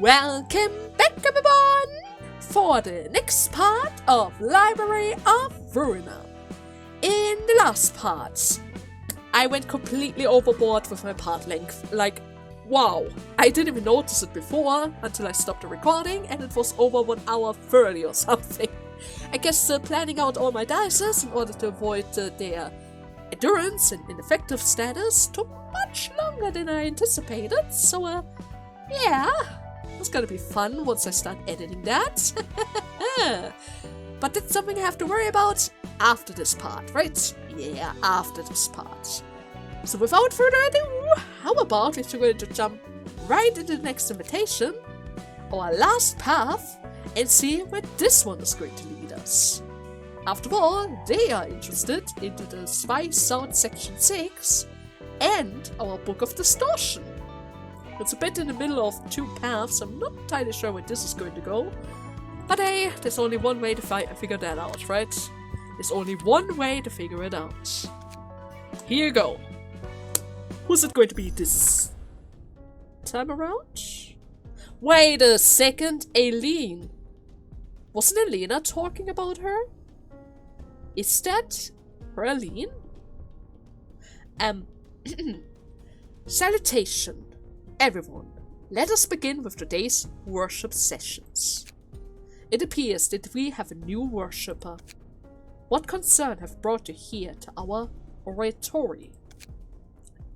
Welcome back, everyone, for the next part of Library of Ruina. In the last part, I went completely overboard with my part length. Like, wow, I didn't even notice it before until I stopped the recording and it was over 1 hour 30 or something. I guess planning out all my dices in order to avoid their endurance and ineffective status took much longer than I anticipated, so yeah, it's gonna be fun once I start editing that. But that's something I have to worry about after this part, right? Yeah, after this part. So without further ado, how about we're going to jump right into the next invitation, our last path, and see where this one is going to lead us. After all, they are interested into the Spy Sound Section 6 and our Book of Distortion. It's a bit in the middle of two paths, I'm not entirely sure where this is going to go. But hey, there's only one way to figure that out, right? There's only one way to figure it out. Here you go. Who's it going to be this time around? Wait a second, Aileen. Wasn't Elena talking about her? Is that her Aileen? Salutation, everyone. Let us begin with today's worship sessions. It appears that we have a new worshipper. What concern have brought you here to our oratory?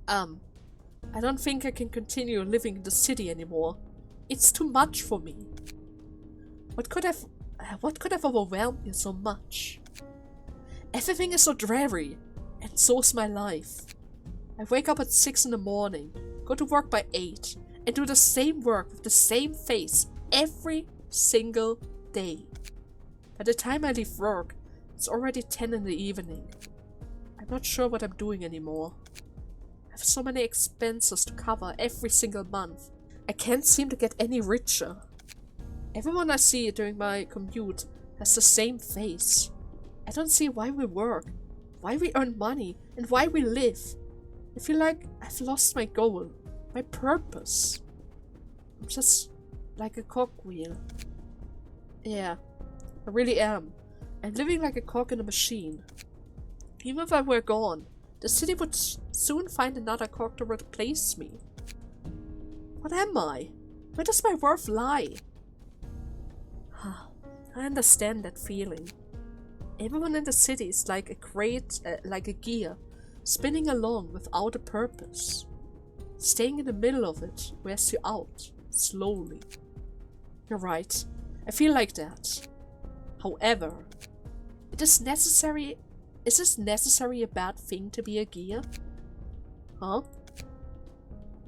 I don't think I can continue living in the city anymore. It's too much for me. What could have overwhelmed you so much? Everything is so dreary, and so is my life. I wake up at 6 in the morning, go to work by 8, and do the same work with the same face every single day. By the time I leave work, it's already 10 in the evening. I'm not sure what I'm doing anymore. I have so many expenses to cover every single month. I can't seem to get any richer. Everyone I see during my commute has the same face. I don't see why we work, why we earn money, and why we live. I feel like I've lost my goal, my purpose. I'm just like a cogwheel. Yeah, I really am. I'm living like a cog in a machine. Even if I were gone, the city would soon find another cog to replace me. What am I? Where does my worth lie? I understand that feeling. Everyone in the city is like a gear, spinning along without a purpose. Staying in the middle of it wears you out, slowly. You're right, I feel like that. However, is this necessary a bad thing to be a gear? Huh?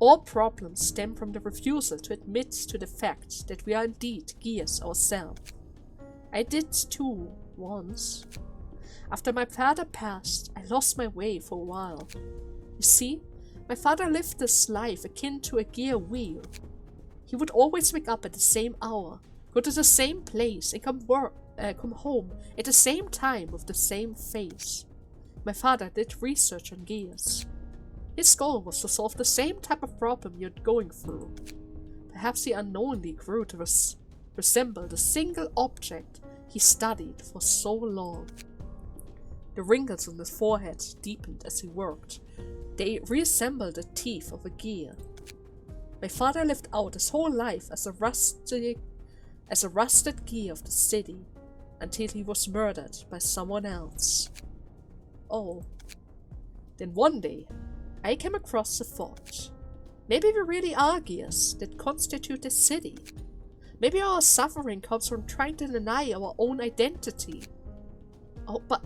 All problems stem from the refusal to admit to the fact that we are indeed gears ourselves. I did too, once. After my father passed, I lost my way for a while. You see, my father lived this life akin to a gear wheel. He would always wake up at the same hour, go to the same place, and come home at the same time with the same face. My father did research on gears. His goal was to solve the same type of problem you're going through. Perhaps he unknowingly grew to resemble the single object he studied for so long. The wrinkles on his forehead deepened as he worked. They reassembled the teeth of a gear. My father lived out his whole life as a rusted gear of the city, until he was murdered by someone else. Oh. Then one day, I came across a thought. Maybe we really are gears that constitute the city. Maybe our suffering comes from trying to deny our own identity. Oh, but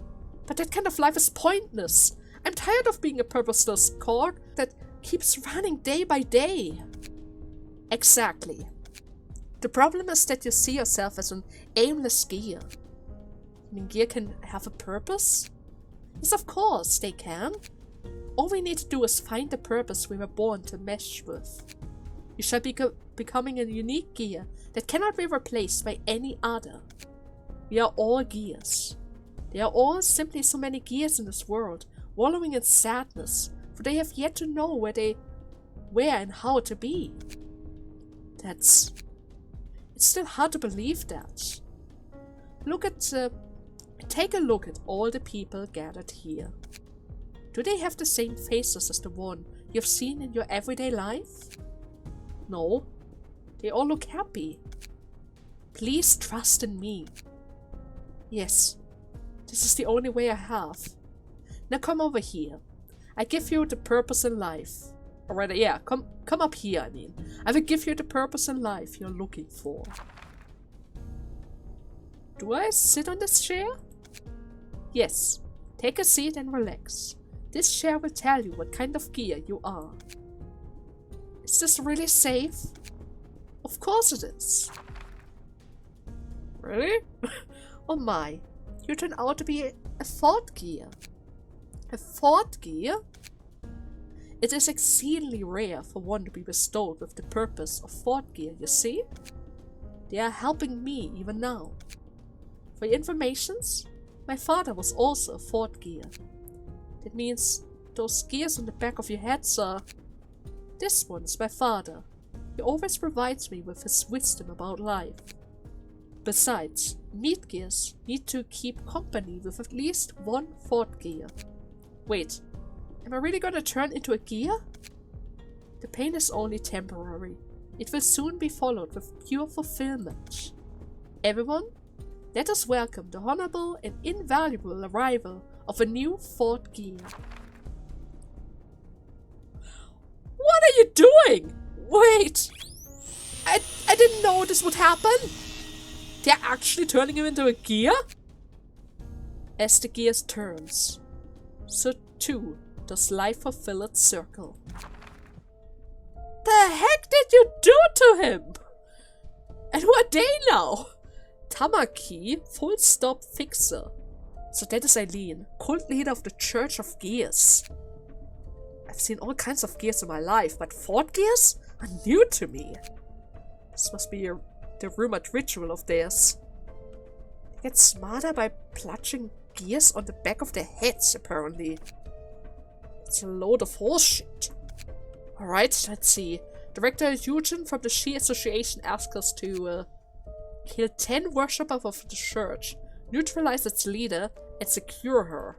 that kind of life is pointless. I'm tired of being a purposeless cog that keeps running day by day. Exactly. The problem is that you see yourself as an aimless gear. I mean, gear can have a purpose? Yes, of course, they can. All we need to do is find the purpose we were born to mesh with. You shall be becoming a unique gear that cannot be replaced by any other. We are all gears. There are all simply so many gears in this world, wallowing in sadness, for they have yet to know where and how to be. That's It's still hard to believe that. Take a look at all the people gathered here. Do they have the same faces as the one you've seen in your everyday life? No. They all look happy. Please trust in me. Yes. This is the only way I have. Now come over here. I give you the purpose in life. Alright, yeah, come up here, I mean. I will give you the purpose in life you're looking for. Do I sit on this chair? Yes. Take a seat and relax. This chair will tell you what kind of gear you are. Is this really safe? Of course it is. Really? Oh my. You turn out to be a fourth gear. A fourth gear? It is exceedingly rare for one to be bestowed with the purpose of fourth gear, you see? They are helping me even now. For your informations, my father was also a fourth gear. That means those gears on the back of your head, sir. This one is my father. He always provides me with his wisdom about life. Besides, meat gears need to keep company with at least one fourth gear. Wait, am I really gonna turn into a gear? The pain is only temporary. It will soon be followed with pure fulfillment. Everyone, let us welcome the honorable and invaluable arrival of a new fourth gear. What are you doing? Wait! I didn't know this would happen! They're actually turning him into a gear? As the gears turns, so too does life fulfill its circle. The heck did you do to him? And who are they now? Tamaki, full stop fixer. So that is Eileen, cult leader of the Church of Gears. I've seen all kinds of gears in my life, but fourth gears are new to me. This must be the rumored ritual of theirs. They get smarter by plunging gears on the back of their heads, apparently. It's a load of horseshit. Alright, let's see. Director Eugene from the She Association asked us to kill 10 worshippers of the church, neutralize its leader, and secure her.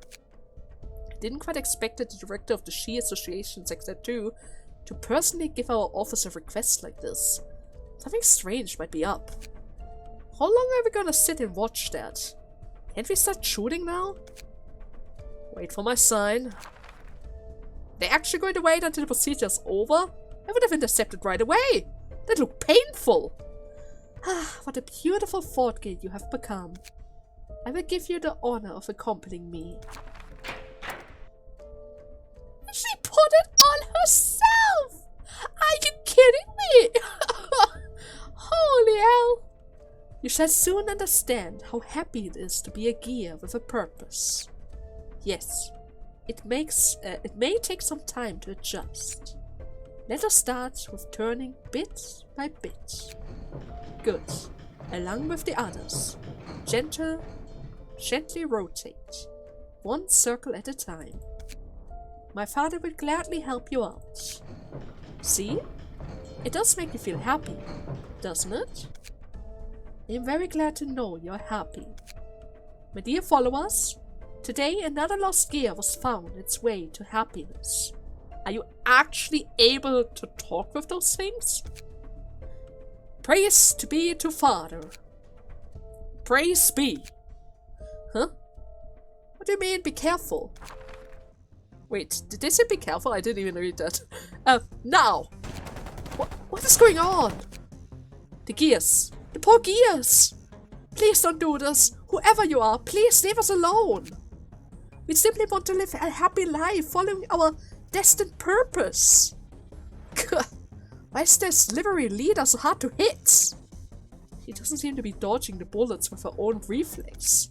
I didn't quite expect the director of the She Association Sector 2 to personally give our office a request like this. Something strange might be up. How long are we gonna sit and watch that? Can't we start shooting now? Wait for my sign. They're actually going to wait until the procedure is over? I would have intercepted right away. That looked painful. Ah, what a beautiful fourth gear you have become. I will give you the honor of accompanying me. She put it on herself! Are you kidding me? Holy hell! You shall soon understand how happy it is to be a gear with a purpose. Yes, it may take some time to adjust. Let us start with turning bit by bit. Good. Along with the others. Gently rotate. One circle at a time. My father will gladly help you out. See? It does make you feel happy, doesn't it? I am very glad to know you're happy. My dear followers, today another lost gear was found its way to happiness. Are you actually able to talk with those things? Praise to be to Father. Praise be. Huh? What do you mean, be careful? Wait, did they say be careful? I didn't even read that. Now! What is going on? The gears. The poor gears! Please don't do this. Whoever you are, please leave us alone. We simply want to live a happy life following our destined purpose. Why is this livery leader so hard to hit? She doesn't seem to be dodging the bullets with her own reflex.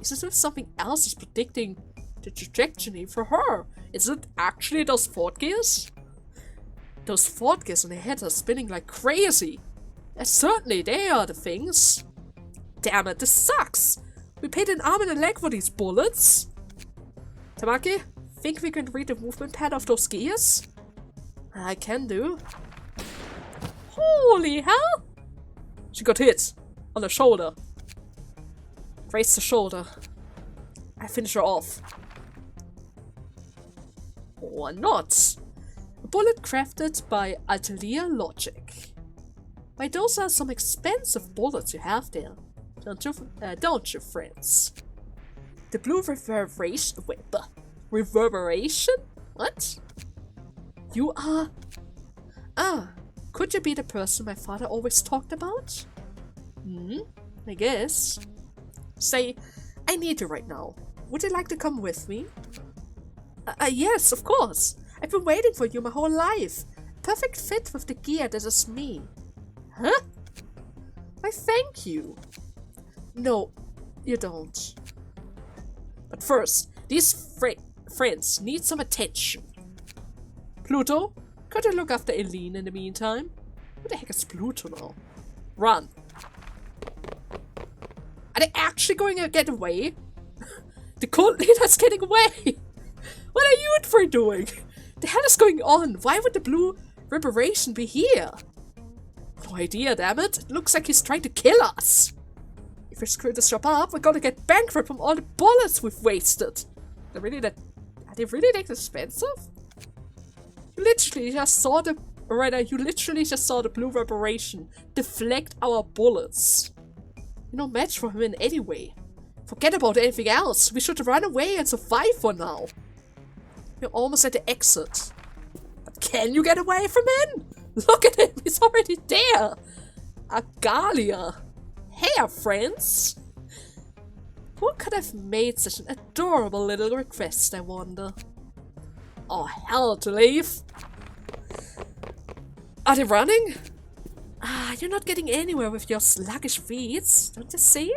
Is it something else is predicting the trajectory for her? Is it actually those fourth gears? Those fourth gears on her head are spinning like crazy. And certainly they are the things. Damn it, this sucks. We paid an arm and a leg for these bullets. Tamaki, think we can read the movement pad of those gears? I can do. Holy hell! She got hit on the shoulder. Raise the shoulder. I finish her off. Or not. A bullet crafted by Atelier Logic. Why, those are some expensive bullets you have there. Don't you, friends? The blue reverberation? What? You are... Ah, could you be the person my father always talked about? I guess. Say, I need you right now. Would you like to come with me? Yes, of course. I've been waiting for you my whole life. Perfect fit with the gear that is me. Huh? Why, thank you. No, you don't. But first, these friends need some attention. Pluto, could you look after Eileen in the meantime? Who the heck is Pluto now? Run. Are they actually going to get away? The cult leader's getting away! What are you three doing? The hell is going on? Why would the blue reparation be here? No idea, damn it. It looks like he's trying to kill us. If we screw this job up, we're gonna get bankrupt from all the bullets we've wasted. Are they really that expensive? You literally just saw the... you literally just saw the blue reparation deflect our bullets. You're no match for him in any way. Forget about anything else. We should run away and survive for now. We're almost at the exit. But can you get away from him? Look at him. He's already there. Agalia. Hey, friends. Who could have made such an adorable little request, I wonder? Oh, hell to leave. Are they running? Ah, you're not getting anywhere with your sluggish feet, don't you see?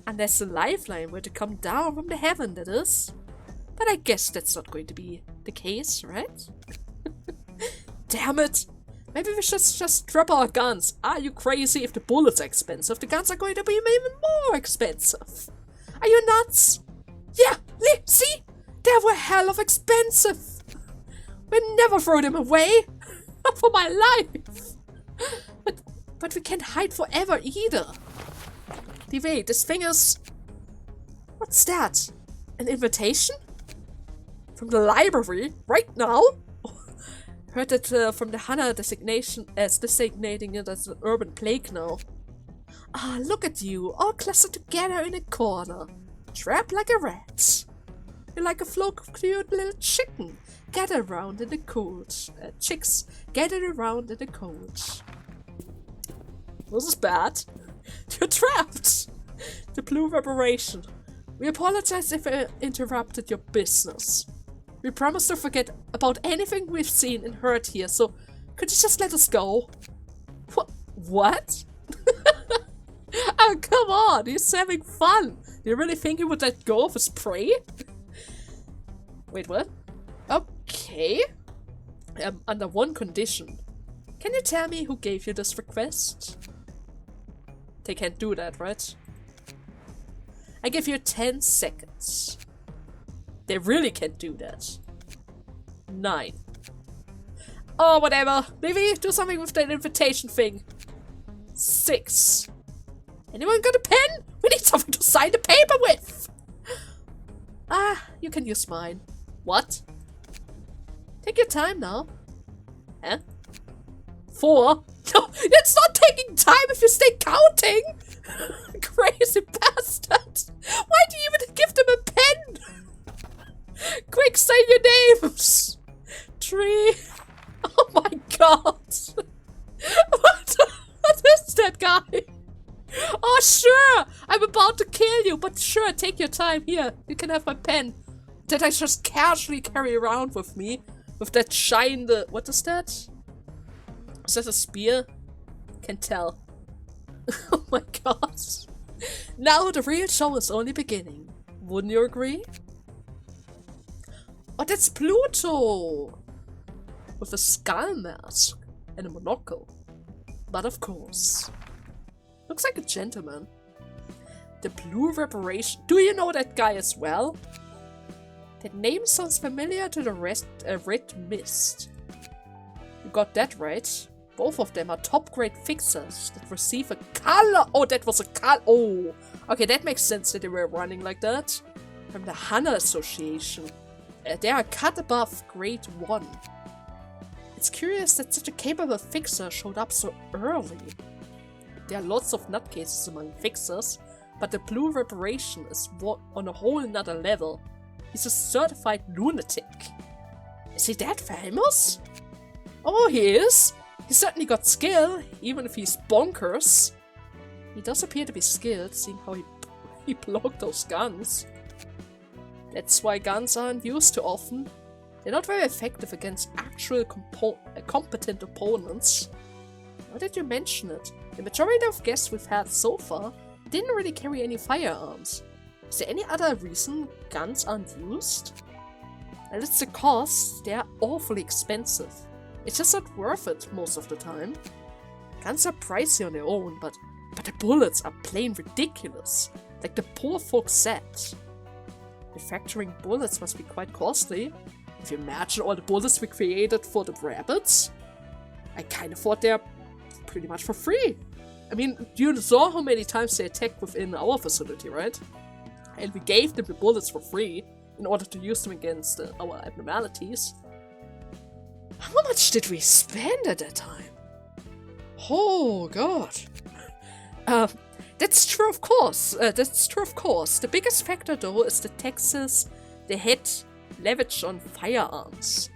Unless the lifeline were to come down from the heaven, that is. But I guess that's not going to be the case, right? Damn it! Maybe we should just drop our guns. Are you crazy? If the bullets are expensive, the guns are going to be even more expensive. Are you nuts? Yeah, see? They were hell of expensive. We'll never throw them away. Not for my life. But we can't hide forever either. Wait, this thing is... What's that? An invitation? From the library? Right now? Heard that from the Hana designating it as an urban plague now. Ah, look at you, all clustered together in a corner. Trapped like a rat. You're like a flock of cute little chicken. Gathered around in the cold. Chicks gathered around in the cold. This is bad. You're trapped. The blue reparation. We apologize if I interrupted your business. We promise to forget about anything we've seen and heard here, so could you just let us go? What? Oh, come on, he's having fun. Do you really think he would let go of his prey? Wait, what? Okay. Under one condition. Can you tell me who gave you this request? They can't do that, right? I give you 10 seconds. They really can't do that. 9. Oh, whatever. Maybe do something with that invitation thing. 6. Anyone got a pen? We need something to sign the paper with. Ah, you can use mine. What? Take your time now. Huh? 4? No, it's not taking time if you stay counting! Crazy bastard! Why do you even give them a pen? Quick, say your names! 3. Oh my god! What is that guy? Oh sure! I'm about to kill you, but sure, take your time. Here, you can have my pen. That I just casually carry around with me. With that shine, what is that? Is that a spear? Can't tell. Oh my god. Now the real show is only beginning. Wouldn't you agree? Oh, that's Pluto! With a skull mask and a monocle. But of course. Looks like a gentleman. The blue reparation. Do you know that guy as well? That name sounds familiar to the red mist. You got that right. Both of them are top-grade fixers that receive a color. Oh, that was a color. Oh, okay, that makes sense that they were running like that. From the Hana Association. They are cut above grade 1. It's curious that such a capable fixer showed up so early. There are lots of nutcases among fixers, but the blue reparation is on a whole nother level. He's a certified lunatic. Is he that famous? Oh, he is. He certainly got skill, even if he's bonkers. He does appear to be skilled, seeing how he blocked those guns. That's why guns aren't used too often. They're not very effective against actual competent opponents. Now that you mention it, the majority of guests we've had so far didn't really carry any firearms. Is there any other reason guns aren't used? Well, it's the cost. They're awfully expensive. It's just not worth it most of the time. Guns are pricey on their own, but the bullets are plain ridiculous. Like the poor folks said. Manufacturing bullets must be quite costly. If you imagine all the bullets we created for the rabbits, I kinda thought they're pretty much for free. I mean, you saw how many times they attacked within our facility, right? And we gave them the bullets for free in order to use them against our abnormalities. How much did we spend at that time? Oh god. That's true, of course. The biggest factor, though, is the taxes they had leveraged on firearms.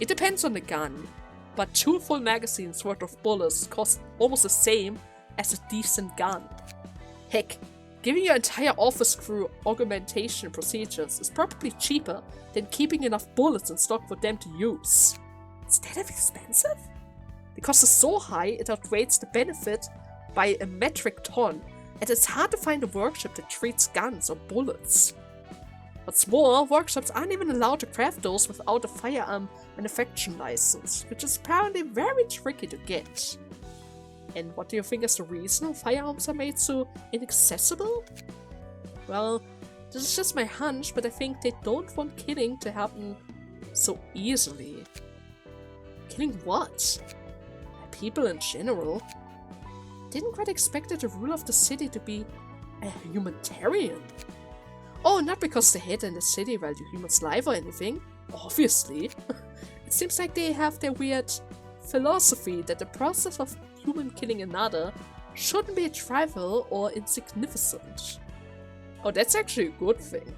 It depends on the gun, but 2 full magazines worth of bullets cost almost the same as a decent gun. Heck, giving your entire office crew augmentation procedures is probably cheaper than keeping enough bullets in stock for them to use. Is that expensive? The cost is so high it outweighs the benefit by a metric ton, and it's hard to find a workshop that treats guns or bullets. What's more, workshops aren't even allowed to craft those without a firearm manufacturing license, which is apparently very tricky to get. And what do you think is the reason firearms are made so inaccessible? Well, this is just my hunch, but I think they don't want killing to happen so easily. Killing what? People in general? Didn't quite expect the rule of the city to be a humanitarian. Oh, not because they hate in the city value humans' life or anything. Obviously. It seems like they have their weird philosophy that the process of human killing another shouldn't be trivial or insignificant. Oh, that's actually a good thing.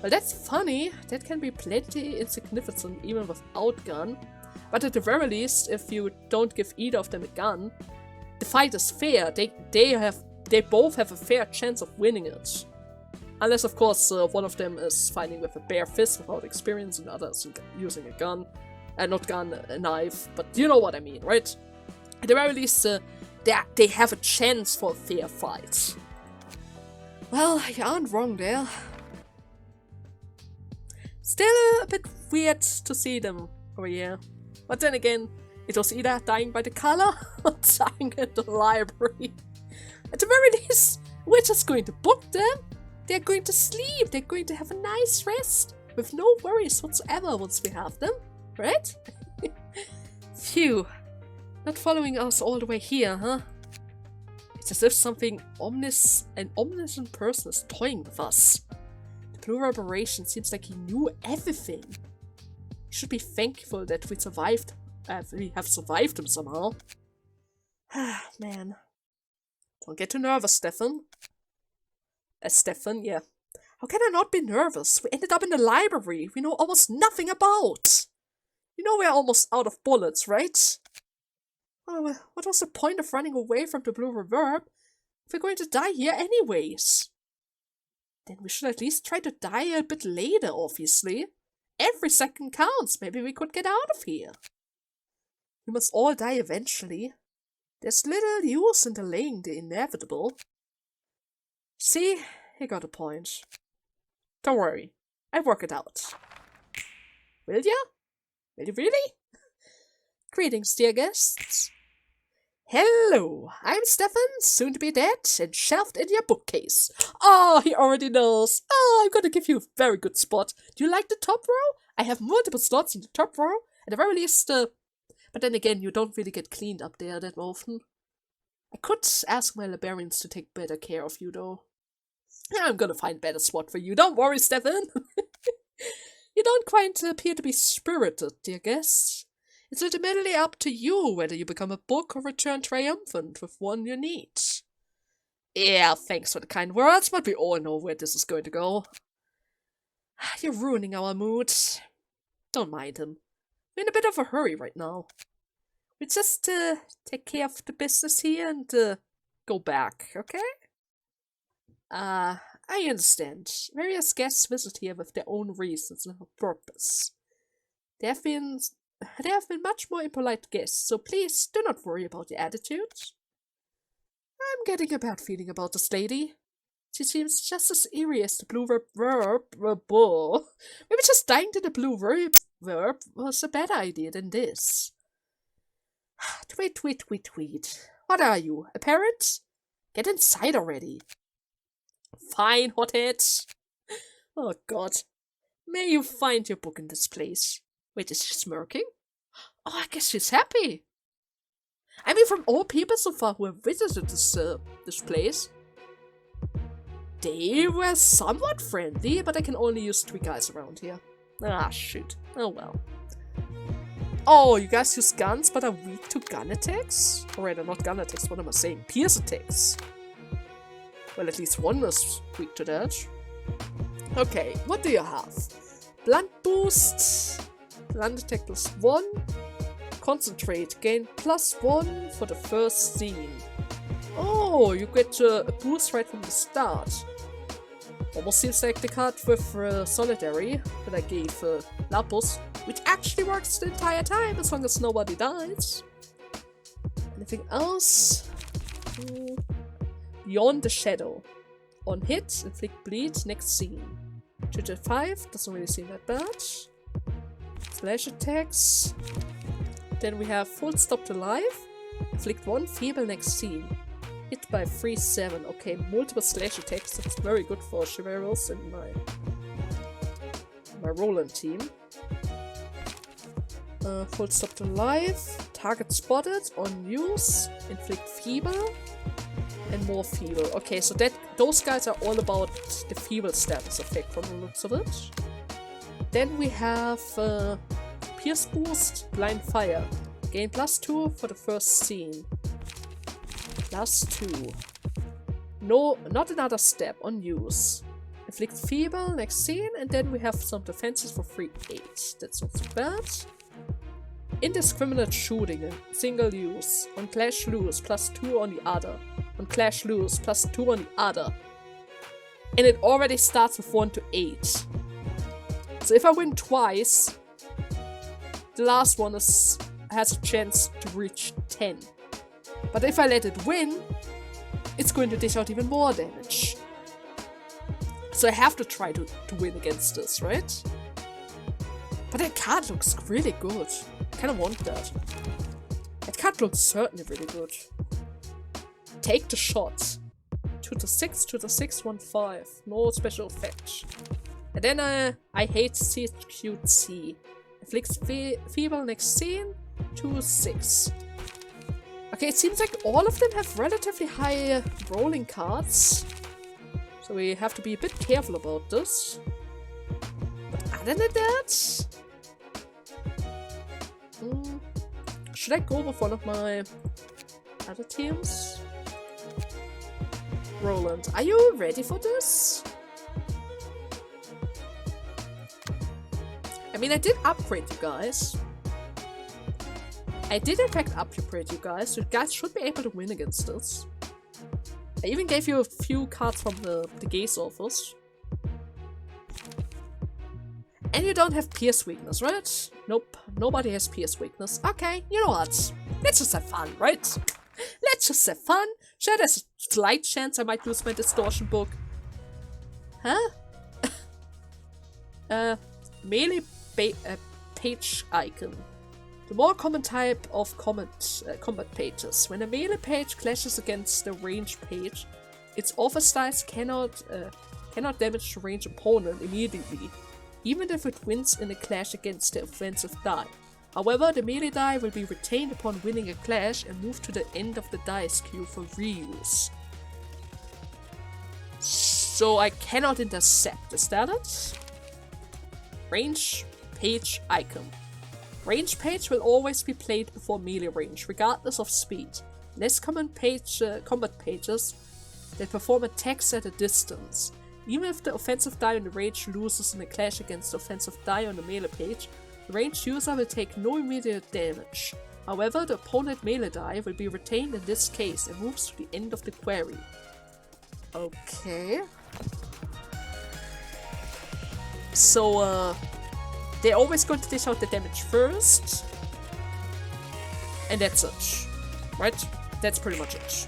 Well, that's funny. That can be plenty insignificant even without gun. But at the very least, if you don't give either of them a gun, the fight is fair. They both have a fair chance of winning it. Unless, of course, one of them is fighting with a bare fist without experience and the other is using a gun. Not gun, a knife, but you know what I mean, right? At the very least, they have a chance for a fair fight. Well, you aren't wrong there. Still a bit weird to see them over here. But then again, it was either dying by the color or dying in the library. At the very least, we're just going to book them. They're going to sleep. They're going to have a nice rest with no worries whatsoever once we have them, right? Phew. Not following us all the way here, huh? It's as if an omniscient person is toying with us. The blue reparation seems like he knew everything. We should be thankful that we survived. We have survived him somehow. Man. Don't get too nervous, Stefan. Stefan, yeah. How can I not be nervous? We ended up in the library we know almost nothing about. You know we're almost out of bullets, right? Oh, well, what was the point of running away from the blue reverb if we're going to die here anyways? Then we should at least try to die a bit later, obviously. Every second counts. Maybe we could get out of here. We must all die eventually. There's little use in delaying the inevitable. See, you got a point. Don't worry, I work it out. Will ya? Will you really? Greetings, dear guests. Hello, I'm Stefan, soon to be dead, and shelved in your bookcase. Oh, he already knows. Oh, I'm gonna give you a very good spot. Do you like the top row? I have multiple slots in the top row. At the very least, But then again, you don't really get cleaned up there that often. I could ask my librarians to take better care of you, though. I'm gonna find a better spot for you. Don't worry, Stefan. You don't quite appear to be spirited, dear guest. It's ultimately up to you whether you become a book or return triumphant with one you need. Yeah, thanks for the kind words, but we all know where this is going to go. You're ruining our mood. Don't mind him. We're in a bit of a hurry right now. We just take care of the business here and go back, okay? I understand. Various guests visit here with their own reasons and purpose. There have been much more impolite guests, so please do not worry about your attitude. I'm getting a bad feeling about this lady. She seems just as eerie as the blue verb. Maybe just dying to the blue verb was a better idea than this. Tweet. What are you, a parrot? Get inside already. Fine, hothead. Oh god. May you find your book in this place. Wait, is she smirking? Oh, I guess she's happy. I mean, from all people so far who have visited this place, they were somewhat friendly, but I can only use 3 guys around here. Ah, shoot. Oh well. Oh, you guys use guns but are weak to gun attacks? Or rather, not gun attacks, what am I saying? Pierce attacks. Well, at least one was weak to that. Okay, what do you have? Blunt boost. Blunt attack +1. Concentrate. Gain +1 for the first scene. Oh, you get a boost right from the start. Almost seems like the card with Solitary that I gave Lapus, which actually works the entire time as long as nobody dies. Anything else? Beyond the Shadow. On hit, inflict bleed, next scene. 2-5, doesn't really seem that bad. Slash attacks. Then we have Full Stop to Life. Inflict 1 feeble next scene. Hit by 3-7. Okay, multiple slash attacks. That's very good for Chivalrous in my Roland team. Full Stop to Life. Target spotted. On use. Inflict feeble. And more feeble. Okay, so those guys are all about the feeble status effect from the looks of it. Then we have Pierce Boost, Blind Fire. Gain +2 for the first scene. +2. No, not another step on use. Inflict feeble, next scene, and then we have some defenses for 3-8. That's not so bad. Indiscriminate shooting, single use. On clash lose, +2 on the other. On clash lose, +2 on the other. And it already starts with 1-8. So if I win twice, the last one has a chance to reach 10. But if I let it win, it's going to dish out even more damage. So I have to try to win against this, right? But that card looks really good. I kind of want that. That card looks certainly really good. Take the shot. 2-6, 2-6, 1-5. No special effect. And then I hate CQC. Inflicts feeble next scene. 2-6. Okay, it seems like all of them have relatively high rolling cards. So we have to be a bit careful about this. But other than that... should I go with one of my other teams? Roland, are you ready for this? I mean, I did upgrade you guys. I did in fact upgrade you guys, so you guys should be able to win against this. I even gave you a few cards from the Gaze office. And you don't have Pierce weakness, right? Nope, nobody has Pierce weakness. Okay, you know what? Let's just have fun, right? Let's just have fun. Sure, there's a slight chance I might lose my distortion book. Huh? Melee page icon. The more common type of combat pages. When a melee page clashes against the range page, its office dice cannot damage the range opponent immediately, even if it wins in a clash against the offensive die. However, the melee die will be retained upon winning a clash and moved to the end of the dice queue for reuse. So I cannot intercept, is that it? Range, page, icon. Range page will always be played before melee range, regardless of speed. Less common combat pages that perform attacks at a distance. Even if the offensive die on the range loses in a clash against the offensive die on the melee page, the ranged user will take no immediate damage. However, the opponent melee die will be retained in this case and moves to the end of the query. Okay. So, they're always going to dish out the damage first. And that's it. Right? That's pretty much it.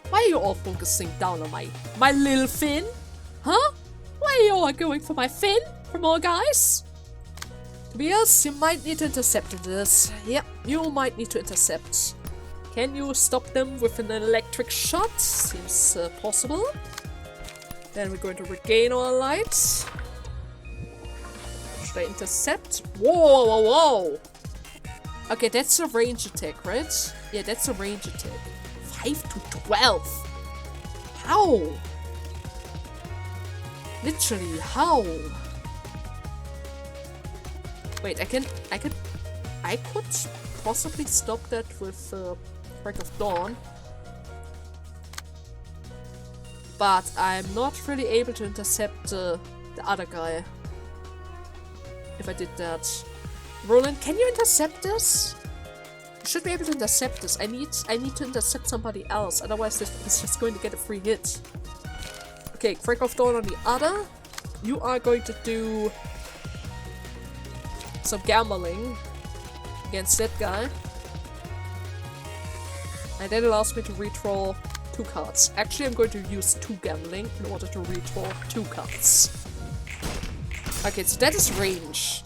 Why are you all focusing down on my little fin? Huh? Why are you all going for my fin? For more guys? Tobias, you might need to intercept this. Yep, you might need to intercept. Can you stop them with an electric shot? Seems possible. Then we're going to regain our light. Should I intercept? Whoa, whoa, whoa! Okay, that's a range attack, right? Yeah, that's a range attack. 5 to 12. How? Literally, how? Wait, I could possibly stop that with Break of Dawn. But I'm not really able to intercept the other guy. If I did that. Roland, can you intercept this? You should be able to intercept this. I need to intercept somebody else, otherwise this is just going to get a free hit. Okay, Break of Dawn on the other. You are going to do some gambling against that guy. And that allows me to redraw 2 cards. Actually, I'm going to use 2 gambling in order to redraw 2 cards. Okay, so that is range.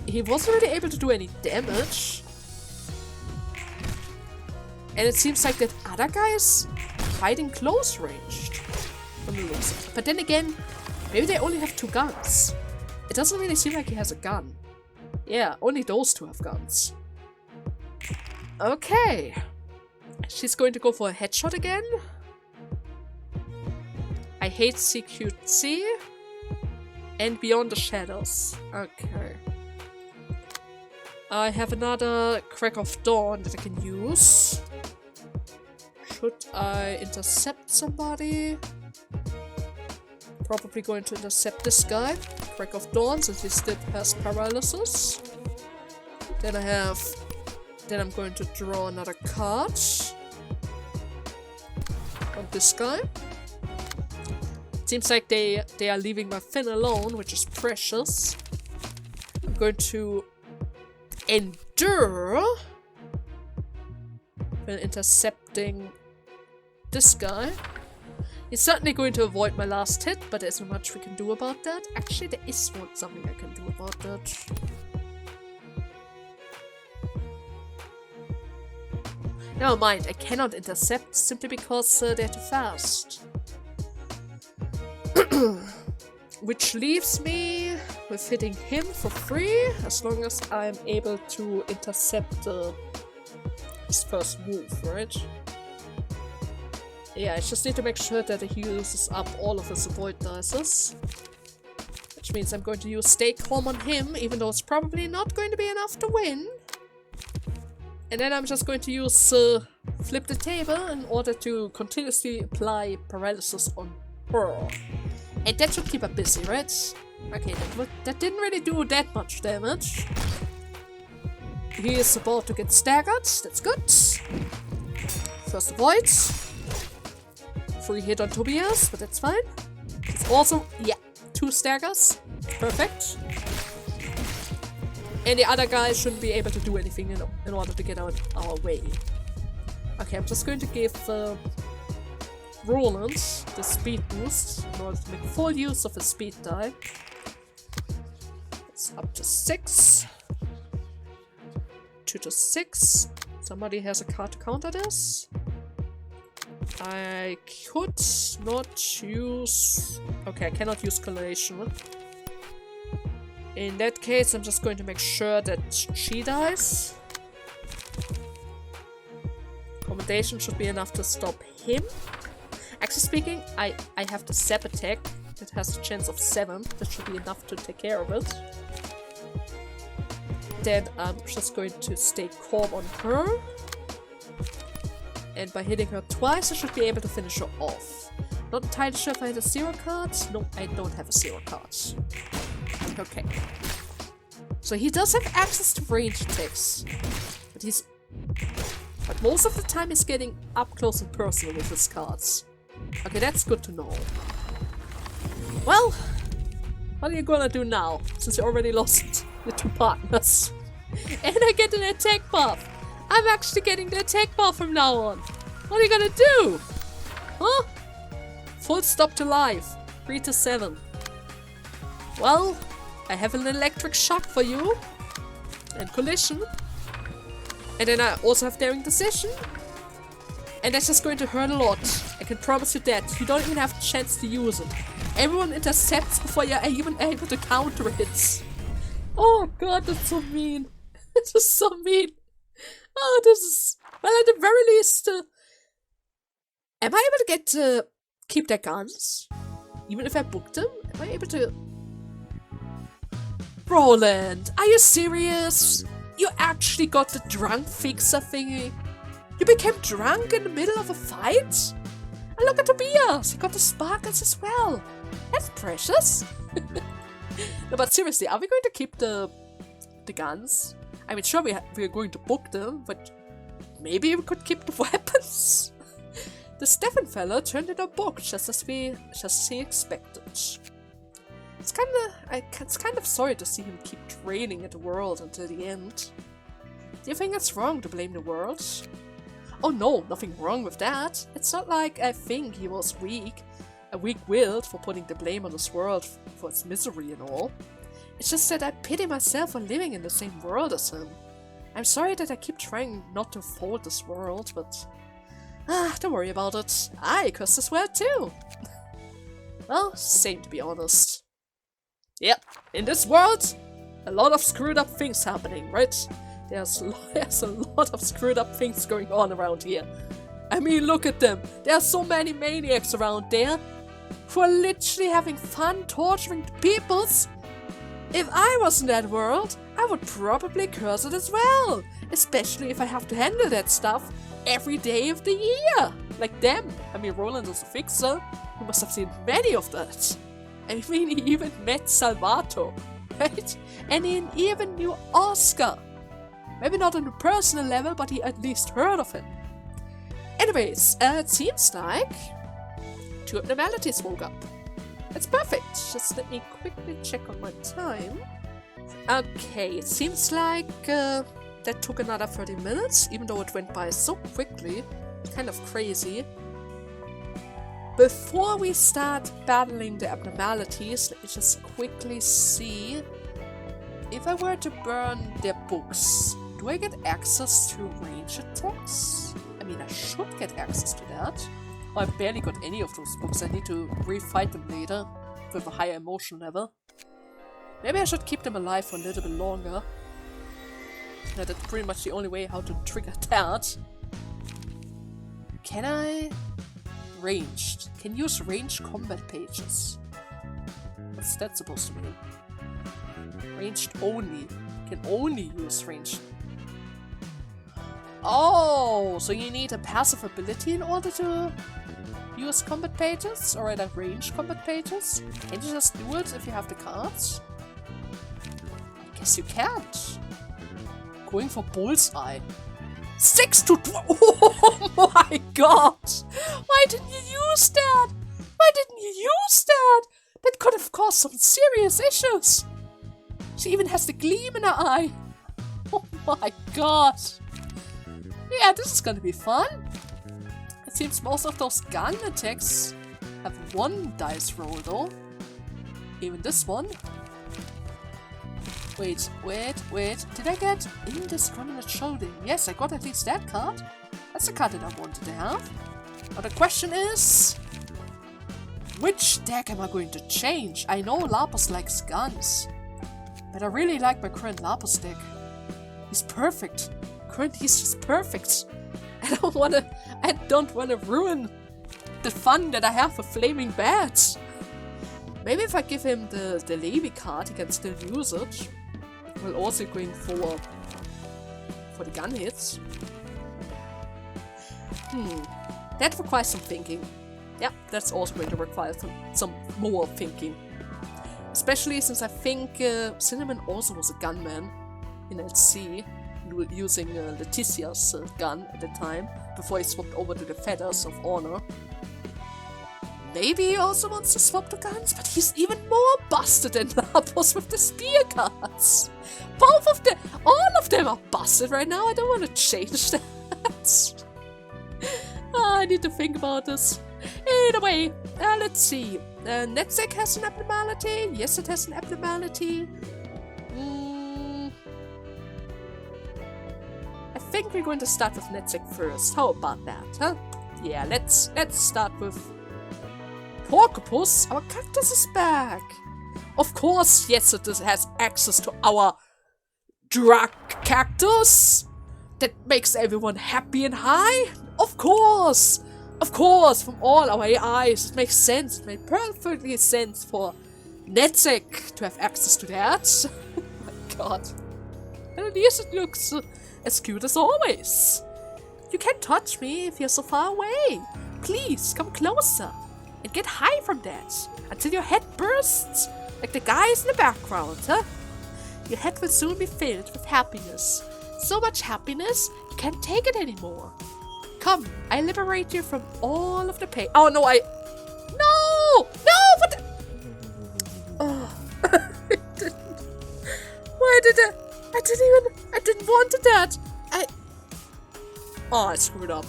He wasn't really able to do any damage. And it seems like that other guy is fighting close ranged. From the looks of it. But then again, maybe they only have 2 guns. It doesn't really seem like he has a gun. Yeah, only those 2 have guns. Okay. She's going to go for a headshot again. I hate CQC. And Beyond the Shadows. Okay. I have another Crack of Dawn that I can use. Should I intercept somebody? Probably going to intercept this guy. Crack of Dawn, since he still has paralysis. Then I'm going to draw another card. Of this guy. Seems like they are leaving my fin alone, which is precious. I'm going to endure when intercepting this guy. He's certainly going to avoid my last hit, but there's not much we can do about that. Actually, there is something I can do about that. Never mind, I cannot intercept simply because they're too fast. Which leaves me with hitting him for free, as long as I'm able to intercept his first move, right? Yeah, I just need to make sure that he uses up all of his avoid dices. Which means I'm going to use Stay Calm on him, even though it's probably not going to be enough to win. And then I'm just going to use Flip the Table in order to continuously apply paralysis on her. And that should keep her busy, right? Okay, that didn't really do that much damage. He is about to get staggered, that's good. First avoid. Free hit on Tobias, but that's fine. It's also, yeah, 2 staggers. Perfect. And the other guy shouldn't be able to do anything in order to get out our way. Okay, I'm just going to give Roland the speed boost in order to make full use of his speed die. It's up to 6. 2 to 6. Somebody has a card to counter this. I could not use... Okay, I cannot use collation. In that case, I'm just going to make sure that she dies. Commendation should be enough to stop him. Actually speaking, I have the Zap attack. It has a chance of 7. That should be enough to take care of it. Then I'm just going to stay calm on her. And by hitting her twice, I should be able to finish her off. Not entirely sure if I had a 0 card. No, I don't have a 0 card. Okay. So he does have access to range attacks. But most of the time he's getting up close and personal with his cards. Okay, that's good to know. Well, what are you gonna do now, since you already lost the 2 partners? And I get an attack buff! I'm actually getting the attack buff from now on! What are you gonna do? Huh? Full stop to life. 3 to 7. Well, I have an electric shock for you. And collision. And then I also have daring decision. And that's just going to hurt a lot. I can promise you that. You don't even have a chance to use it. Everyone intercepts before you're even able to counter it. Oh god, that's so mean. It's just so mean. Oh, this is... Well, at the very least... am I able to get to keep their guns? Even if I book them? Am I able to... Roland, are you serious? You actually got the drunk fixer thingy? You became drunk in the middle of a fight? And look at Tobias, he got the sparkles as well. That's precious. No, but seriously, are we going to keep the guns? I mean, sure, we're going to book them, but maybe we could keep the weapons? The Stefan fella turned in a book just as he expected. It's kind of sorry to see him keep training at the world until the end. Do you think it's wrong to blame the world? Oh no, nothing wrong with that. It's not like I think he was weak-willed for putting the blame on this world for its misery and all. It's just that I pity myself for living in the same world as him. I'm sorry that I keep trying not to fault this world, but... don't worry about it. I cursed this world too. Well, same to be honest. Yep, in this world, a lot of screwed up things happening, right? There's a lot of screwed up things going on around here. I mean, look at them. There are so many maniacs around there who are literally having fun torturing the peoples. If I was in that world, I would probably curse it as well. Especially if I have to handle that stuff every day of the year. Like them. I mean, Roland is a fixer. He must have seen many of that. I mean, he even met Salvato, right? And he even knew Oscar. Maybe not on a personal level, but he at least heard of him. Anyways, it seems like 2 abnormalities woke up. That's perfect. Just let me quickly check on my time. Okay, it seems like that took another 30 minutes, even though it went by so quickly. It's kind of crazy. Before we start battling the abnormalities, let me just quickly see. If I were to burn their books, do I get access to range attacks? I mean, I should get access to that. Oh, I barely got any of those books. I need to refight them later with a higher emotion level. Maybe I should keep them alive for a little bit longer. Yeah, that's pretty much the only way how to trigger that. Can I... Ranged. Can use ranged combat pages. What's that supposed to mean? Ranged only. Can only use ranged. Oh, so you need a passive ability in order to use combat pages? Or rather ranged combat pages? Can't you just do it if you have the cards? I guess you can't. Going for bullseye. 6 to 12. Oh my god! Why didn't you use that? Why didn't you use that? That could have caused some serious issues. She even has the gleam in her eye. Oh my god. Yeah, this is gonna be fun. It seems most of those gun attacks have 1 dice roll though. Even this one. Wait. Did I get indiscriminate shoulding? Yes, I got at least that card. That's the card that I wanted to have. But the question is... which deck am I going to change? I know Lapis likes guns. But I really like my current Lapis deck. He's perfect. He's just perfect. I don't wanna ruin the fun that I have for flaming bats. Maybe if I give him the Levy card, he can still use it. While also going for the gun hits. That requires some thinking. Yeah, that's also going to require some more thinking. Especially since I think Cinnamon also was a gunman in LC, using Leticia's gun at the time, before he swapped over to the Feathers of Honor. Maybe he also wants to swap the guns, but he's even more busted than Lapos with the spear cards. All of them are busted right now. I don't want to change that. I need to think about this. Either way, let's see. Netzek has an abnormality. Yes, it has an abnormality. I think we're going to start with Netzek first. How about that, huh? Yeah, let's start with Porcupus. Our Cactus is back. Of course, yes, it has access to our drug Cactus. That makes everyone happy and high. Of course, from all our AIs, it makes sense. It made perfectly sense for Netzek to have access to that. Oh my god. And at least it looks as cute as always. You can't touch me if you're so far away. Please, come closer and get high from that until your head bursts like the guys in the background, huh? Your head will soon be filled with happiness. So much happiness, you can't take it anymore. Come, I liberate you from all of the pain. Oh no, No! What the... Oh, I didn't... Why did I didn't want that. Oh, I screwed up.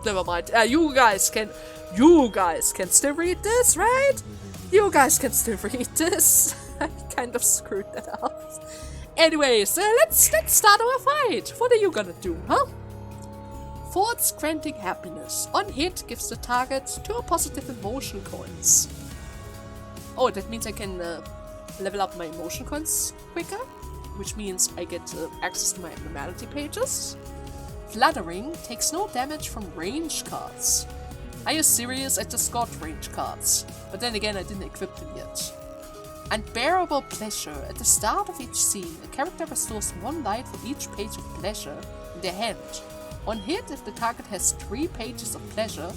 Never mind. You guys can still read this, right? You guys can still read this. I kind of screwed that up. Anyways, let's start our fight. What are you gonna do, huh? Thoughts granting happiness. On hit gives the target 2 positive emotion coins. Oh, that means I can level up my emotion coins quicker, which means I get access to my abnormality pages. Fluttering takes no damage from range cards. Are you serious? I just got range cards. But then again, I didn't equip them yet. Unbearable pleasure. At the start of each scene, a character restores 1 light for each page of pleasure in their hand. On hit, if the target has 3 pages of pleasure,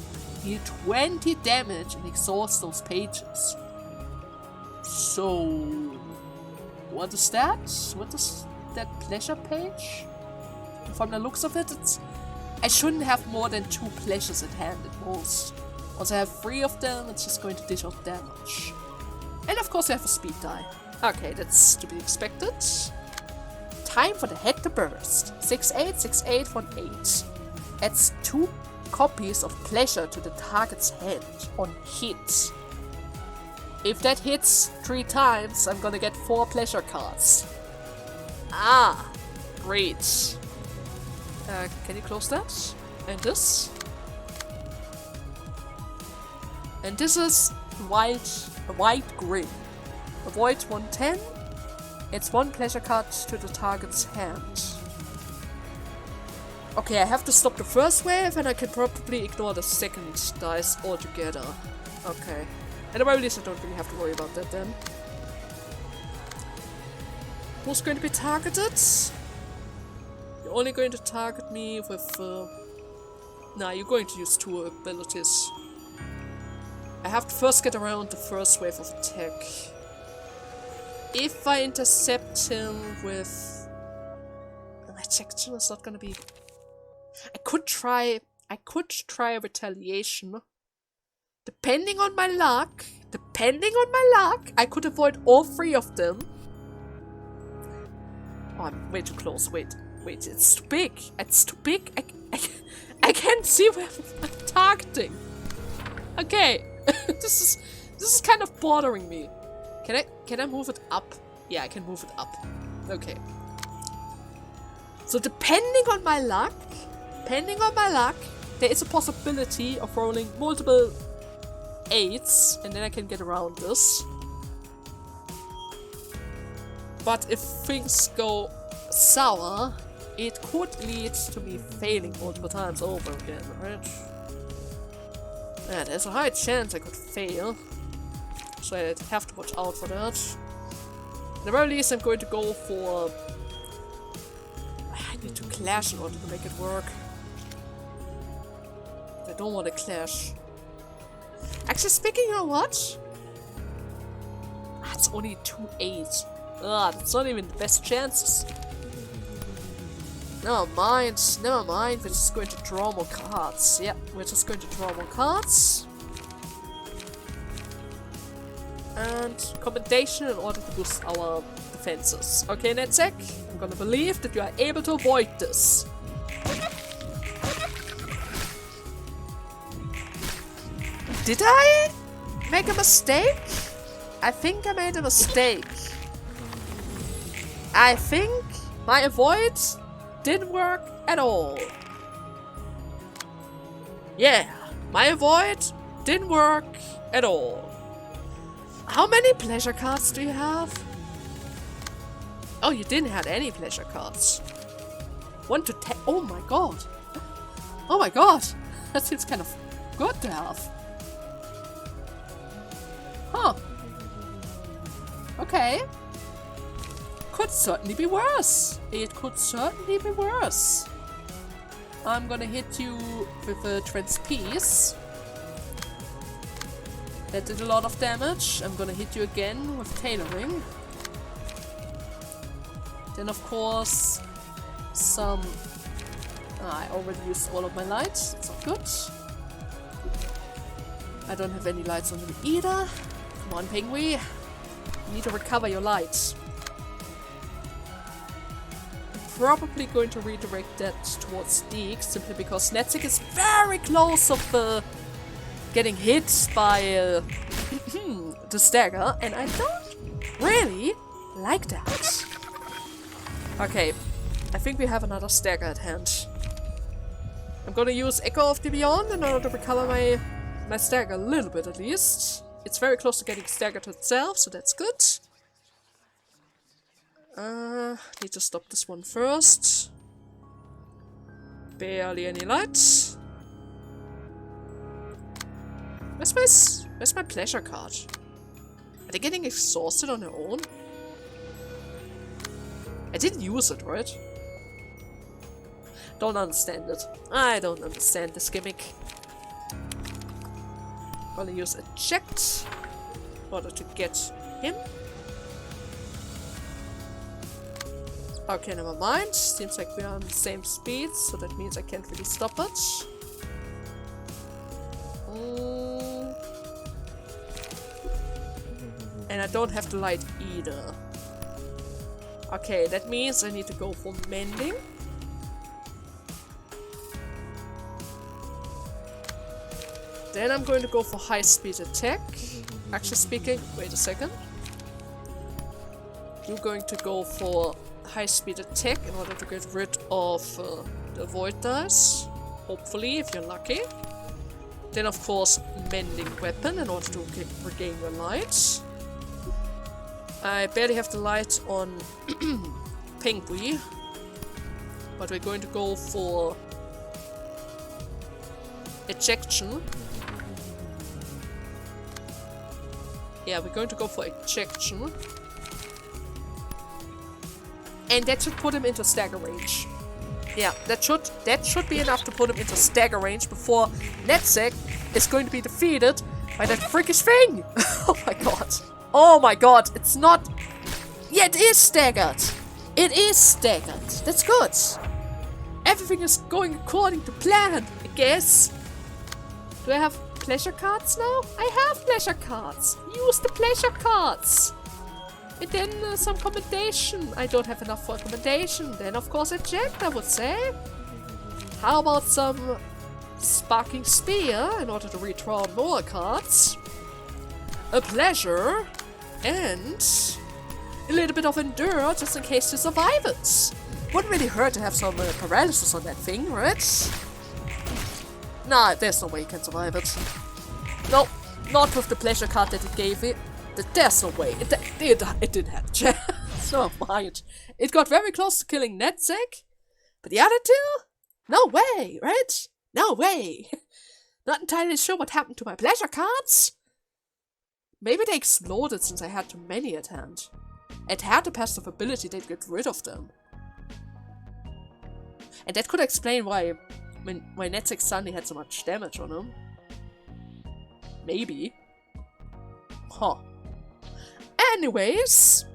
deal 20 damage and exhaust those pages. So, what is that? What is that pleasure page? From the looks of it, I shouldn't have more than 2 pleasures at hand at most. Once I have 3 of them, it's just going to dish out damage. And of course I have a speed die. Okay, that's to be expected. Time for the head to burst. 6-8, 6-8, 1-8. Adds 2 copies of pleasure to the target's hand on hit. If that hits 3 times, I'm gonna get 4 pleasure cards. Ah, great. Can you close that? And this? And this is white grin. Avoid 110. It's 1 pleasure card to the target's hand. Okay, I have to stop the first wave and I can probably ignore the second dice altogether. Okay. At the very least I don't really have to worry about that then. Who's going to be targeted? You're only going to target me with... Nah, you're going to use 2 abilities. I have to first get around the first wave of attack. If I intercept him with... Rejection is not gonna be... I could try retaliation. Depending on my luck, I could avoid all 3 of them. Oh, I'm way too close. Wait, it's too big. I can't see where I'm targeting. Okay. This is kind of bothering me. Can I move it up? Yeah, I can move it up. Okay. So depending on my luck, there is a possibility of rolling multiple 8s, and then I can get around this. But if things go sour, it could lead to me failing multiple times over again, right? Yeah, there's a high chance I could fail. So I'd have to watch out for that. At the very least, I'm going to go for... I need to clash in order to make it work. I don't want to clash. Actually, speaking of what? That's only 2-8. Ah, that's not even the best chances. Never mind, we're just going to draw more cards. Yep, we're just going to draw more cards. And commendation in order to boost our defenses. Okay, Netzek, I'm gonna believe that you are able to avoid this. Did I make a mistake? I think I made a mistake. I think my avoid didn't work at all. Yeah, my avoid didn't work at all. How many pleasure cards do you have? Oh, you didn't have any pleasure cards. 1 to 10. Oh my god. Oh my god. That seems kind of good to have. Huh. Okay. Could certainly be worse. It could certainly be worse. I'm gonna hit you with a Transpiece. That did a lot of damage. I'm gonna hit you again with Tailoring. Then of course some... I already used all of my lights. That's not good. I don't have any lights on me either. Come on, Penguin. You need to recover your lights. Probably going to redirect that towards Deek, simply because Netzek is very close of getting hit by the stagger, and I don't really like that. Okay, I think we have another stagger at hand. I'm gonna use Echo of the Beyond in order to recover my stagger a little bit at least. It's very close to getting staggered itself, so that's good. Need to stop this one first. Barely any lights. Where's my pleasure card? Are they getting exhausted on their own? I didn't use it, right? Don't understand it. I don't understand this gimmick. Gonna use eject in order to get him. Okay, never mind. Seems like we are on the same speed, so that means I can't really stop it. And I don't have the light either. Okay, that means I need to go for mending. Then I'm going to go for high speed attack. Actually speaking, wait a second. You're going to go for high speed attack in order to get rid of the void dice. Hopefully, if you're lucky. Then of course, mending weapon in order to regain your light. I barely have the light on Penguin, but we're going to go for ejection. Yeah, we're going to go for ejection. And that should put him into stagger range. Yeah, that should be enough to put him into stagger range before Netzek is going to be defeated by that freakish thing! Oh my god. Oh my god, it's not... Yeah, it is staggered! It is staggered. That's good. Everything is going according to plan, I guess. Do I have pleasure cards now? I have pleasure cards. Use the pleasure cards. And then some commendation. I don't have enough for commendation. Then of course eject, I would say. How about some sparking spear in order to redraw more cards? A pleasure. And a little bit of endure just in case you survive it. Wouldn't really hurt to have some paralysis on that thing, right? Nah, there's no way you can survive it. Nope, not with the pleasure card that it gave it. There's no way. It didn't have a chance. So mind. It got very close to killing Netzek, but the other two? No way, right? No way. Not entirely sure what happened to my pleasure cards. Maybe they exploded since I had too many at hand. It had the passive ability to get rid of them. And that could explain why Netzek suddenly had so much damage on him. Maybe. Huh. Anyways,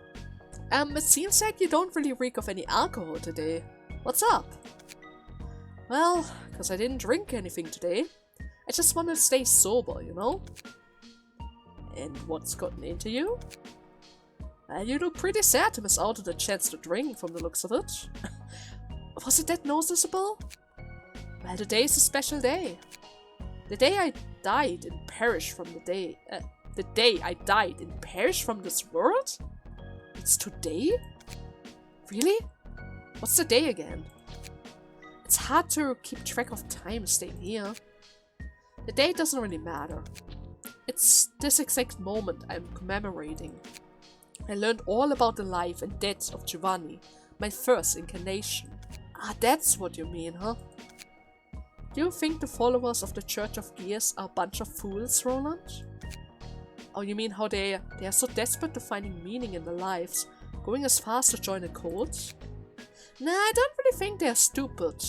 it seems like you don't really reek of any alcohol today. What's up? Well, because I didn't drink anything today. I just want to stay sober, you know? And what's gotten into you? You look pretty sad to miss out on the chance to drink from the looks of it. Was it that noticeable? Well, today's a special day. The day I died and perished from the day I died and perished from this world? It's today? Really? What's the day again? It's hard to keep track of time staying here. The day doesn't really matter. It's this exact moment I'm commemorating. I learned all about the life and death of Giovanni, my first incarnation. Ah, that's what you mean, huh? Do you think the followers of the Church of Gears are a bunch of fools, Roland? Oh, you mean how they are so desperate to finding meaning in their lives, going as far as to join a cult? Nah, I don't really think they're stupid.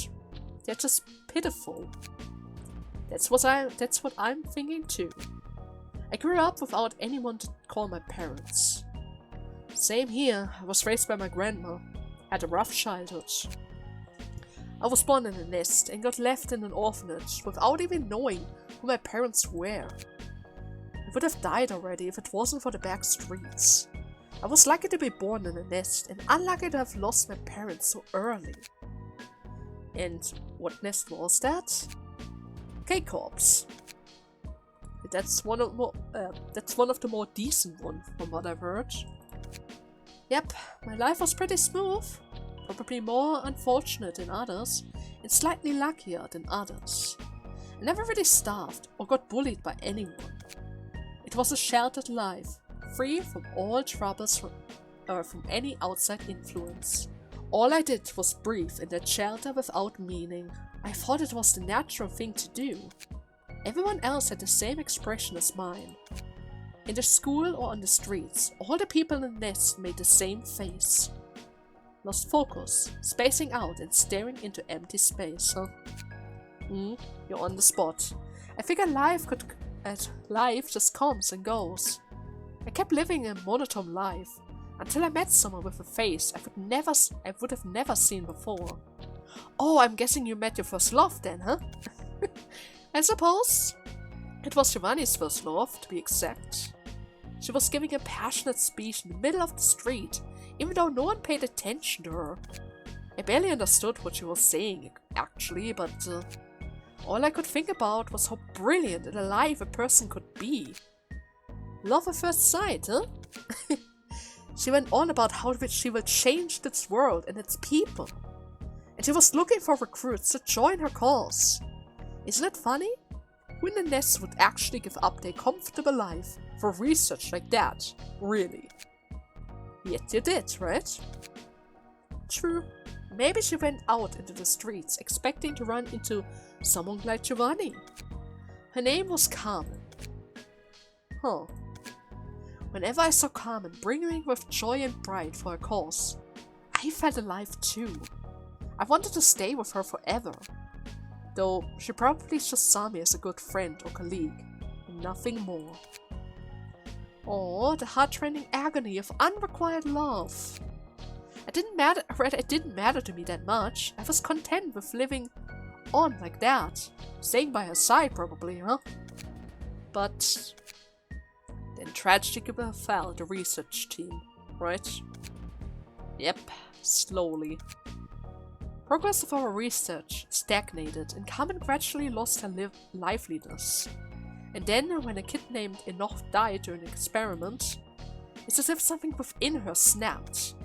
They're just pitiful. That's what I'm thinking too. I grew up without anyone to call my parents. Same here. I was raised by my grandma. Had a rough childhood. I was born in a nest and got left in an orphanage without even knowing who my parents were. I would have died already if it wasn't for the back streets. I was lucky to be born in a nest and unlucky to have lost my parents so early. And what nest was that? K-Corps. That's one of the more decent ones from what I've heard. Yep, my life was pretty smooth. Probably more unfortunate than others, and slightly luckier than others. I never really starved or got bullied by anyone. It was a sheltered life, free from all troubles from any outside influence. All I did was breathe in that shelter without meaning. I thought it was the natural thing to do. Everyone else had the same expression as mine. In the school or on the streets, all the people in the nest made the same face. Lost focus, spacing out and staring into empty space, huh? You're on the spot. I figured life just comes and goes. I kept living a monotone life, until I met someone with a face I would have never seen before. Oh, I'm guessing you met your first love then, huh? I suppose. It was Giovanni's first love, to be exact. She was giving a passionate speech in the middle of the street, even though no one paid attention to her. I barely understood what she was saying, actually, but all I could think about was how brilliant and alive a person could be. Love at first sight, huh? She went on about how she will change this world and its people. And she was looking for recruits to join her cause. Isn't it funny? Who in the nest would actually give up their comfortable life for research like that? Really? Yet you did, right? True. Maybe she went out into the streets expecting to run into someone like Giovanni. Her name was Carmen. Huh. Whenever I saw Carmen brimming with joy and pride for her cause, I felt alive too. I wanted to stay with her forever. Though she probably just saw me as a good friend or colleague, and nothing more. Oh, the heart-rending agony of unrequited love. It didn't matter to me that much. I was content with living on like that. Staying by her side probably, huh? But then tragically befell the research team, right? Yep, slowly. Progress of our research stagnated and Carmen gradually lost her liveliness. And then, when a kid named Enoch died during an experiment, it's as if something within her snapped.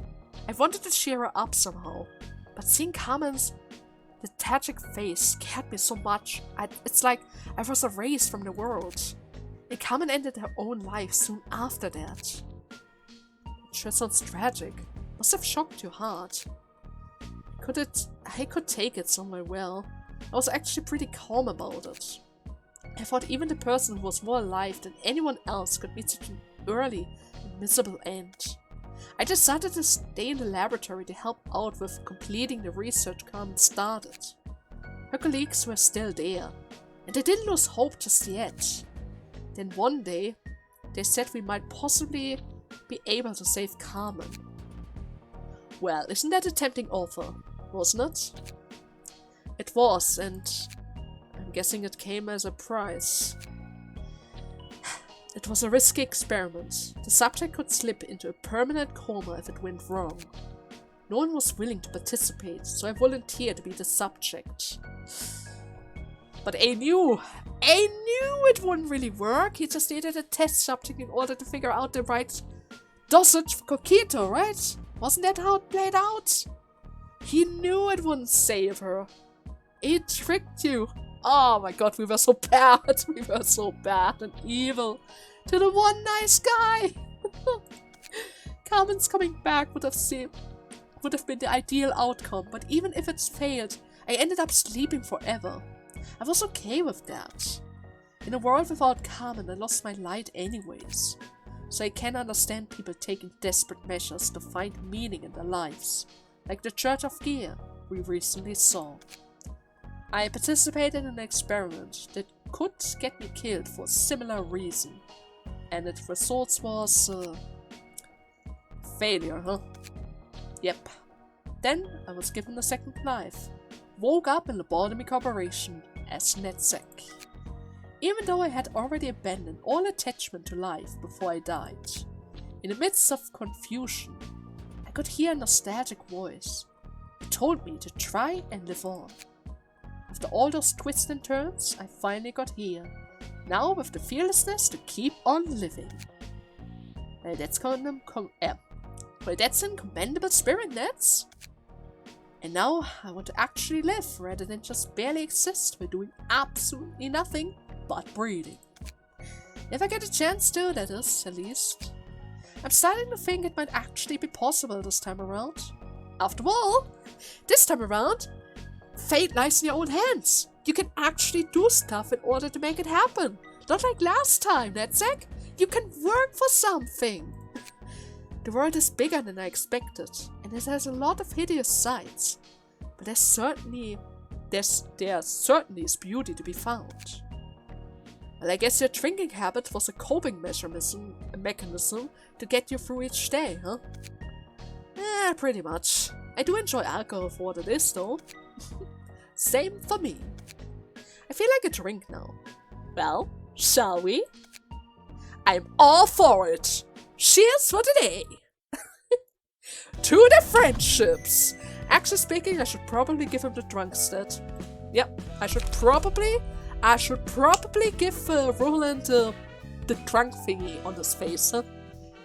I wanted to cheer her up somehow, but seeing Carmen's tragic face scared me so much. It's like I was erased from the world. And Carmen ended her own life soon after that. It sure sounds tragic, Must have shocked you hard. I could take it somewhere well. I was actually pretty calm about it. I thought even the person who was more alive than anyone else could meet such an early and miserable end. I decided to stay in the laboratory to help out with completing the research Carmen started. Her colleagues were still there, and they didn't lose hope just yet. Then one day, they said we might possibly be able to save Carmen. Well, isn't that a tempting offer, wasn't it? It was, and I'm guessing it came as a price. It was a risky experiment. The subject could slip into a permanent coma if it went wrong. No one was willing to participate, so I volunteered to be the subject. But I knew it wouldn't really work. He just needed a test subject in order to figure out the right dosage for Coquito, right? Wasn't that how it played out? He knew it wouldn't save her. He tricked you. Oh my god, we were so bad. We were so bad and evil. To the one nice guy. Carmen's coming back would have been the ideal outcome, but even if it's failed, I ended up sleeping forever. I was okay with that. In a world without Carmen, I lost my light anyways. So I can understand people taking desperate measures to find meaning in their lives, like the Church of Gear we recently saw. I participated in an experiment that could get me killed for a similar reason, and its results was failure, huh? Yep. Then I was given a second life. Woke up in Lobotomy Corporation as NetSec. Even though I had already abandoned all attachment to life before I died. In the midst of confusion, I could hear a nostalgic voice. It told me to try and live on. After all those twists and turns, I finally got here. Now with the fearlessness to keep on living. Well, that's an commendable spirit, Nets. And now I want to actually live rather than just barely exist by doing absolutely nothing but breathing. If I get a chance to, that is, at least. I'm starting to think it might actually be possible this time around. After all, this time around, fate lies in your own hands. You can actually do stuff in order to make it happen. Not like last time, NetSec. You can work for something. The world is bigger than I expected, and it has a lot of hideous sides. But there certainly is beauty to be found. Well, I guess your drinking habit was a coping mechanism to get you through each day, huh? Pretty much. I do enjoy alcohol for what it is, though. Same for me. I feel like a drink now. Well, shall we? I'm all for it. Cheers for today! To the friendships! Actually speaking, I should probably give him the drunk stat. Yep, I should probably give Roland the drunk thingy on his face, huh?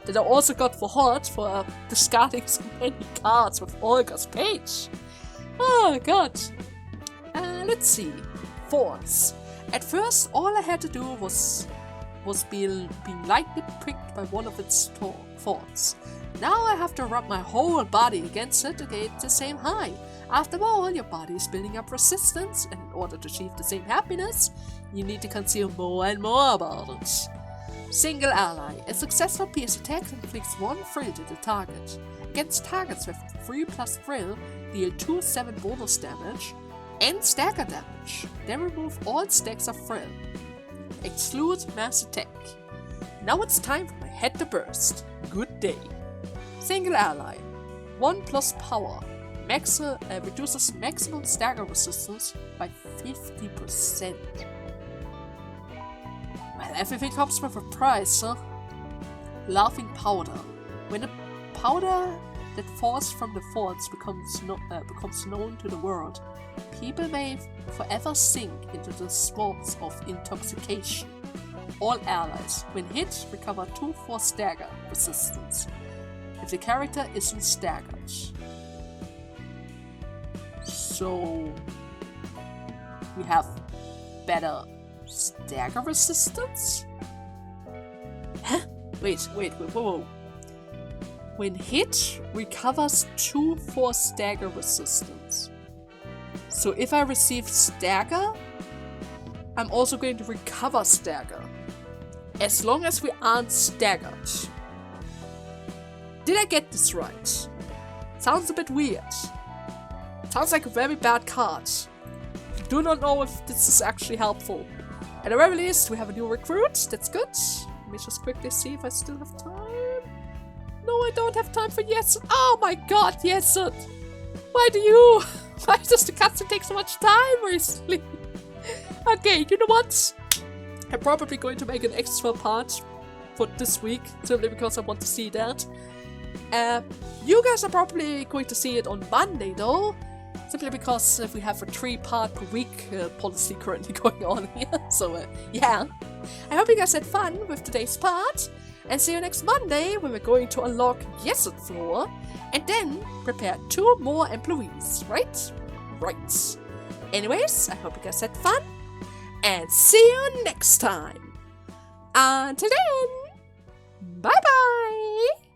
That I also got for hot for discarding so many cards with Olga's page. Oh god. Let's see. Thorns. At first, all I had to do was being lightly pricked by one of its thorns. Now I have to rub my whole body against it to get the same high. After all, your body is building up resistance, and in order to achieve the same happiness, you need to conceal more and more about it. Single ally. A successful pierce attack inflicts 1 thrill to the target. Against targets with 3+ thrill, deal 2/7 bonus damage and stagger damage. Then remove all stacks of thrill. Exclude mass attack. Now it's time for my head to burst. Good day. Single ally. 1+ power. Reduces maximum stagger resistance by 50%. Well, everything comes with a price, huh? Laughing powder. When a powder that falls from the thorns becomes known to the world, people may forever sink into the swamps of intoxication. All allies, when hit, recover 2/4 stagger resistance, if the character isn't staggered. So we have better stagger resistance? Huh? Wait, whoa. When hit, recovers 2 force stagger resistance. So if I receive stagger, I'm also going to recover stagger. As long as we aren't staggered. Did I get this right? Sounds a bit weird. Sounds like a very bad card. Do not know if this is actually helpful. At the very least, we have a new recruit. That's good. Let me just quickly see if I still have time. No, I don't have time for yes. Oh my god, yes. Why does the cutscene take so much time recently? Okay, you know what? I'm probably going to make an extra part for this week, simply because I want to see that. You guys are probably going to see it on Monday though, simply because we have a 3-part per week policy currently going on here. So yeah, I hope you guys had fun with today's part, and see you next Monday when we're going to unlock Yesod floor, and then prepare 2 more employees, right? Right. Anyways, I hope you guys had fun, and see you next time. Until then, bye bye!